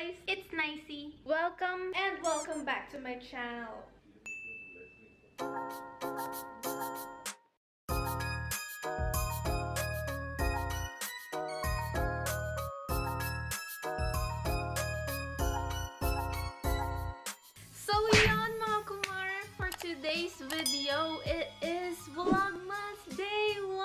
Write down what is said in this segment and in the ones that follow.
guys, it's Nicey. Welcome and welcome back to my channel. So yun mga kumar, for today's video, it is Vlogmas Day 1!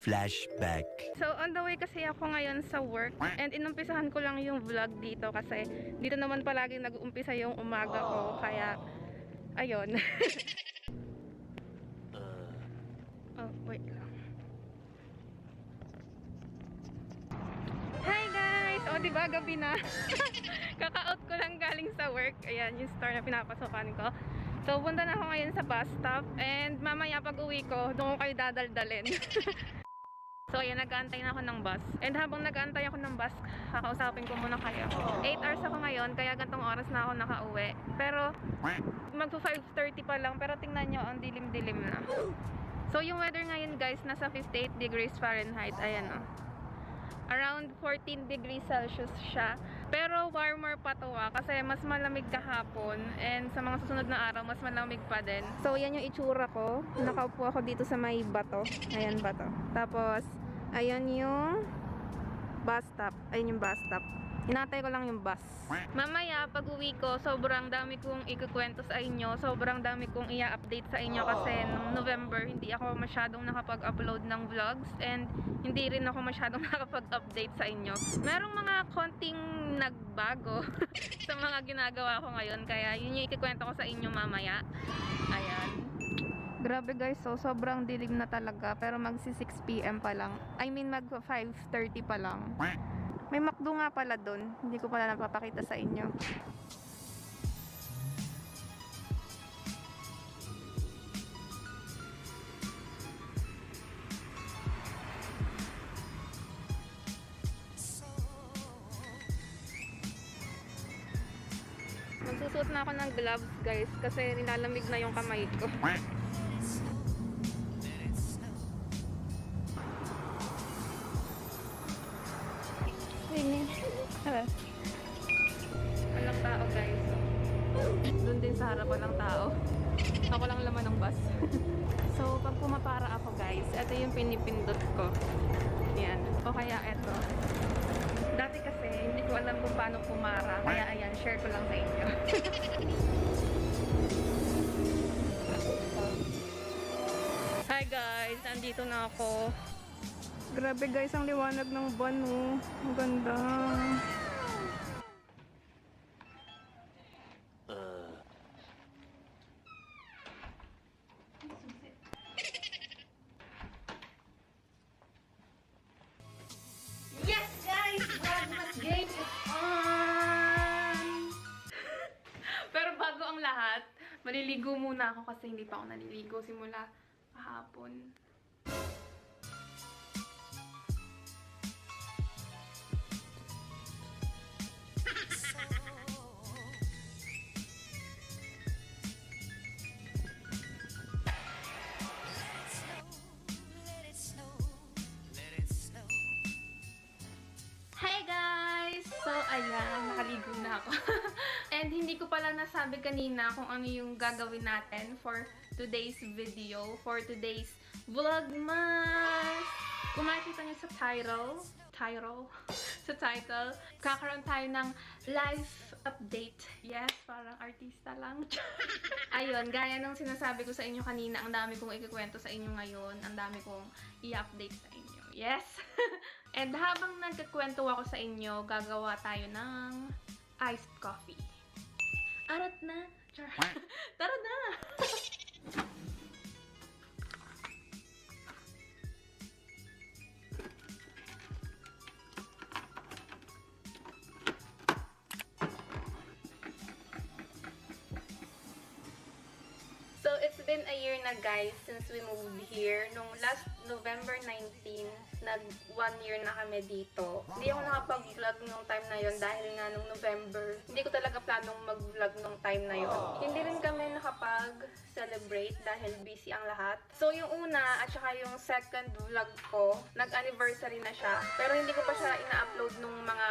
Flashback. So, on the way kasi ako ngayon sa work and inumpisahan ko lang yung vlog dito kasi dito naman palagi nag-uumpisa yung umaga ko, kaya ayun. Oh, wait lang. Hi guys! O, diba gabi na? Kaka-out ko lang galing sa work. Ayan, yung store na pinapasokan ko. So, punta na ako ngayon sa bus stop and mamaya pag uwi ko, doon ko kayo dadaldalin. So, ayan, nag-aantay na ako ng bus. And habang nag-aantay ako ng bus, kakausapin ko muna kayo. 8 hours ako ngayon, kaya gantong oras na ako nakauwi. Pero, magpo 5:30 pa lang, pero tingnan nyo, ang dilim-dilim na. So, yung weather ngayon guys, nasa 58 degrees Fahrenheit. Ayan o. Around 14 degrees Celsius siya. Pero warmer pa to kasi mas malamig kahapon. And sa mga susunod na araw, mas malamig pa din. So, yan yung itsura ko. Nakaupo ako dito sa may bato. Ayan, bato. Tapos, ayan yung bus stop. Ayan yung bus stop. Inatay ko lang yung bus. Mamaya, pag uwi ko, sobrang dami kong ikukwento sa inyo. Sobrang dami kong i-update sa inyo kasi noong November, hindi ako masyadong nakapag-upload ng vlogs and hindi rin ako masyadong nakapag-update sa inyo. Merong mga konting nagbago sa mga ginagawa ko ngayon. Kaya yun yung ikikwento ko sa inyo mamaya. Ayan. Grabe guys, so sobrang dilim na talaga. Pero magsi 6 PM pa lang. I mean mag 5:30 pa lang. May McDo nga pala doon. Hindi ko pala napapakita sa inyo. Magsusuot na ako ng gloves guys kasi nilalamig na yung kamay ko. Walang tao guys. Doon din sa harap walang tao. Ako lang laman ng bus. So pag pumapara ako guys, ito yung pinipindot ko. Yan. O kaya ito. Dati kasi hindi ko alam kung paano pumara. Kaya ayan, share ko lang sa inyo. Hi guys, nandito na ako. Grabe guys, ang liwanag ng buwan, oh. Ang ganda. Yes guys! Vlogmas game is on! Pero bago ang lahat, maliligo muna ako kasi hindi pa ako naliligo simula kahapon. Hi guys! So, ayan, nakaligo na ako. And hindi ko pala nasabi kanina kung ano yung gagawin natin for today's video, for today's Vlogmas! Kung makikita nyo sa title, kakaroon tayo ng life update. Yes, parang artista lang. Ayun, gaya ng sinasabi ko sa inyo kanina, ang dami kong ikikwento sa inyo ngayon, ang dami kong i-update sa inyo. Yes! And habang nagkikwento ako sa inyo, gagawa tayo ng iced coffee. Arat na! Tara na! So, it's been a year na guys since we moved here. Nung last November 19, nag 1 year na kami dito. Hindi ako nakapag-vlog nung time na yon dahil nga nung November, hindi ko talaga planong mag-vlog nung time na yon. Hindi rin kami nakapag-celebrate dahil busy ang lahat. So, yung una at saka yung second vlog ko, nag-anniversary na siya. Pero hindi ko pa siya ina-upload nung mga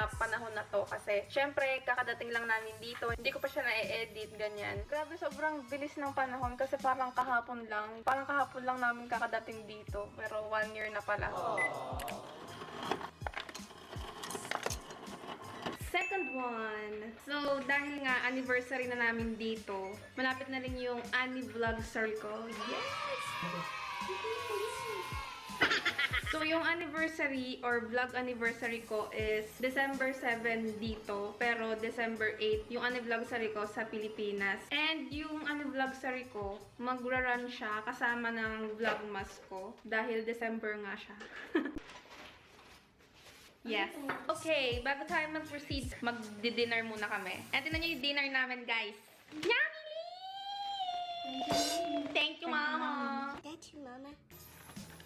kasi syempre kakadating lang namin dito. Hindi ko pa siya na-edit, ganyan. Grabe, sobrang bilis ng panahon kasi parang kahapon lang namin kakadating dito. Pero 1 year na pala. Second one. So, dahil nga anniversary na namin dito, malapit na rin yung Anni-Vlogsary ko. Yes! So, yung anniversary or vlog anniversary ko is December 7 dito, pero December 8 yung anniversary ko sa Pilipinas. And yung anniversary ko, magra-run siya kasama ng vlogmas ko dahil December nga siya. Yes. Okay, bago tayo mag-proceed, mag-dinner muna kami. And tinan nyo yung dinner namin, guys. Yummy! Thank you, Mama! Thank you, Mama.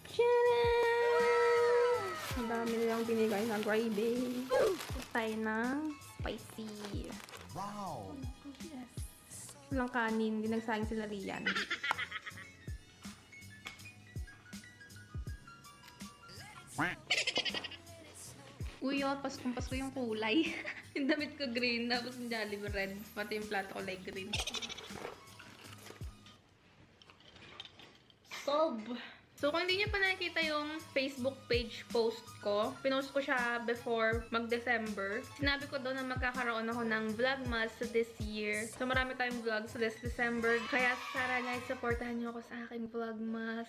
Tcharam! Ang dami nilang binigay na gravy. Tayo ng spicy. Wow! Yes. Walang kanin, hindi nagsayang sila riyan. Uy, Pasko yung kulay. Yung damit ko green, tapos yung Jollibee red. Pati yung plato ko light green. So, kung hindi nyo pa nakikita yung Facebook page post ko, pinost ko siya before mag-December. Sinabi ko doon na magkakaroon ako ng vlogmas this year. So, marami tayong vlogs this December. Kaya, sana guys, supportahan nyo ako sa aking vlogmas.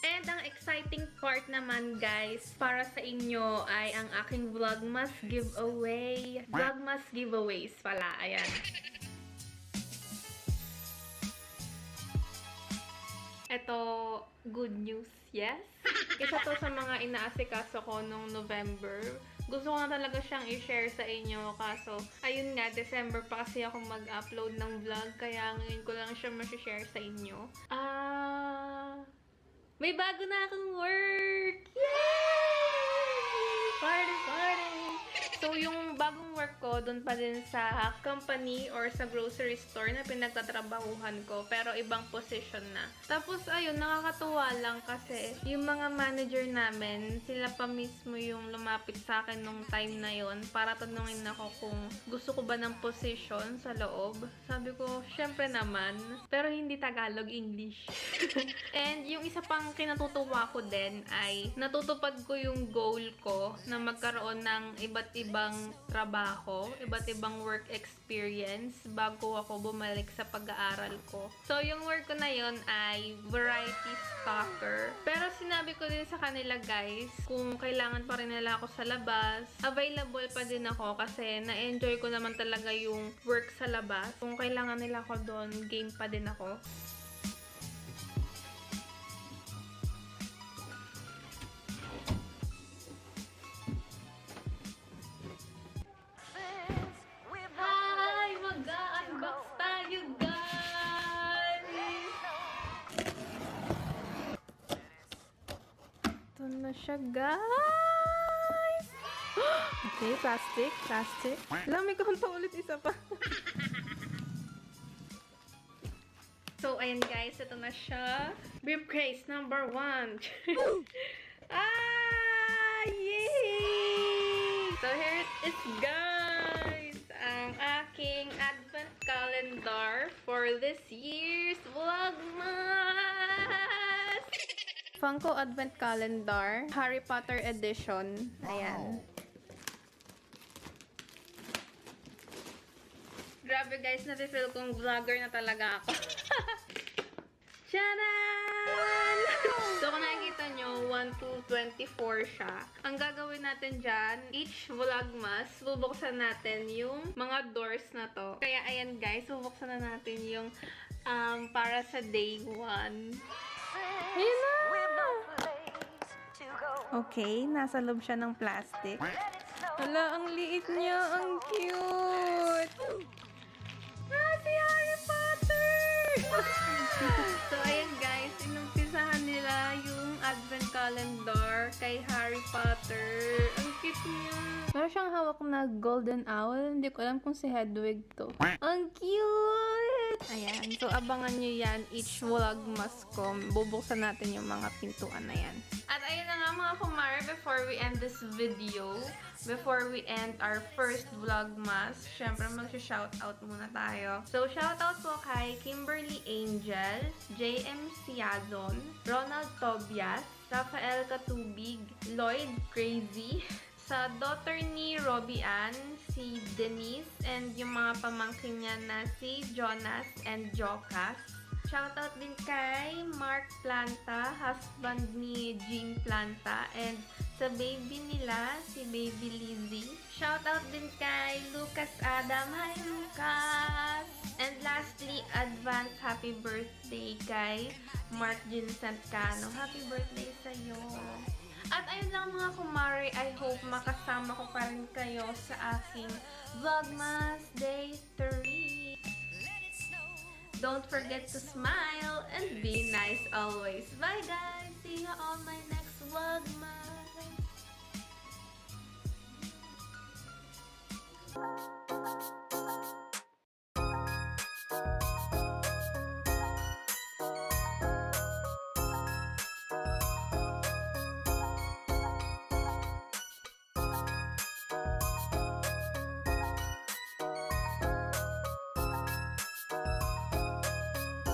And ang exciting part naman, guys, para sa inyo ay ang aking Vlogmas giveaway. Vlogmas giveaways pala. Ayan. Ito, good news, yes? Isa to sa mga inaasikaso ko nung November. Gusto ko na talaga siyang i-share sa inyo. Kaso, ayun nga, December pa kasi ako mag-upload ng vlog. Kaya ngayon ko lang siya ma-share sa inyo. May bago na akong work! Yay! Party, party! So, yung bagong work ko, dun pa din sa company or sa grocery store na pinagtatrabahuhan ko. Pero ibang position na. Tapos, ayun, nakakatuwa lang kasi yung mga manager namin, sila pa mismo yung lumapit sa akin nung time na yon para tanungin ako kung gusto ko ba ng position sa loob. Sabi ko, syempre naman. Pero hindi Tagalog, English. And yung isa pang kinatutuwa ko din ay natutupad ko yung goal ko na magkaroon ng iba't ibang trabaho, iba't ibang work experience bago ako bumalik sa pag-aaral ko. So, yung work ko na yon ay variety stocker. Pero sinabi ko din sa kanila, guys, kung kailangan pa rin nila ako sa labas, available pa din ako kasi na-enjoy ko naman talaga yung work sa labas. Kung kailangan nila ako doon, game pa din ako. Hi! Mag-unbox tayo, guys! Ito na siya, guys! Okay, plastic. Alam, may kahunta ulit isa pa. So, ayan guys, ito na siya. Briefcase number 1. Yay! So, here it is, guys! Ang aking advent calendar for this year's Vlogmas! Funko Advent Calendar, Harry Potter edition. Ayan. Grabe guys, nafe-feel kong vlogger na talaga ako. Charan! So kung nakikita nyo, 1 to 24 siya. Ang gagawin natin dyan, each vlogmas, bubuksan natin yung mga doors na to. Kaya ayan guys, bubuksan na natin yung para sa day 1. Ayun na! Okay, nasa loob siya ng plastic. Hala, ang liit niya, ang cute! Si Harry Potter! So, ayan guys, inumpisahan nila yung advent calendar kay Harry Potter. Ang cute niya. Meron siyang hawak hawak na golden owl. Hindi ko alam kung si Hedwig to. Ang cute! Ayan. So, abangan nyo yan each vlogmas ko. Bubuksan natin yung mga pintuan na yan. At ayun na nga mga kumare, before we end this video, before we end our first vlogmas, syempre mag-shoutout muna tayo. So, shoutout po kay Kimberly Angel, JM Siazon, Ronald Tobias, Rafael Katubig, Lloyd Crazy, sa daughter ni Robbie Ann, si Denise, and yung mga pamangkin niya na si Jonas and Jocas. Shoutout din kay Mark Planta, husband ni Jean Planta, and sa baby nila, si baby Lizzie. Shoutout din kay Lucas Adam. Hi, Lucas! And lastly, advance happy birthday kay Mark Vincent Cano. Happy birthday sa'yo! At ayun lang mga kumare, I hope makasama ko pa rin kayo sa aking Vlogmas Day 3. Don't forget to smile and be nice always. Bye guys! See you on my next Vlogmas!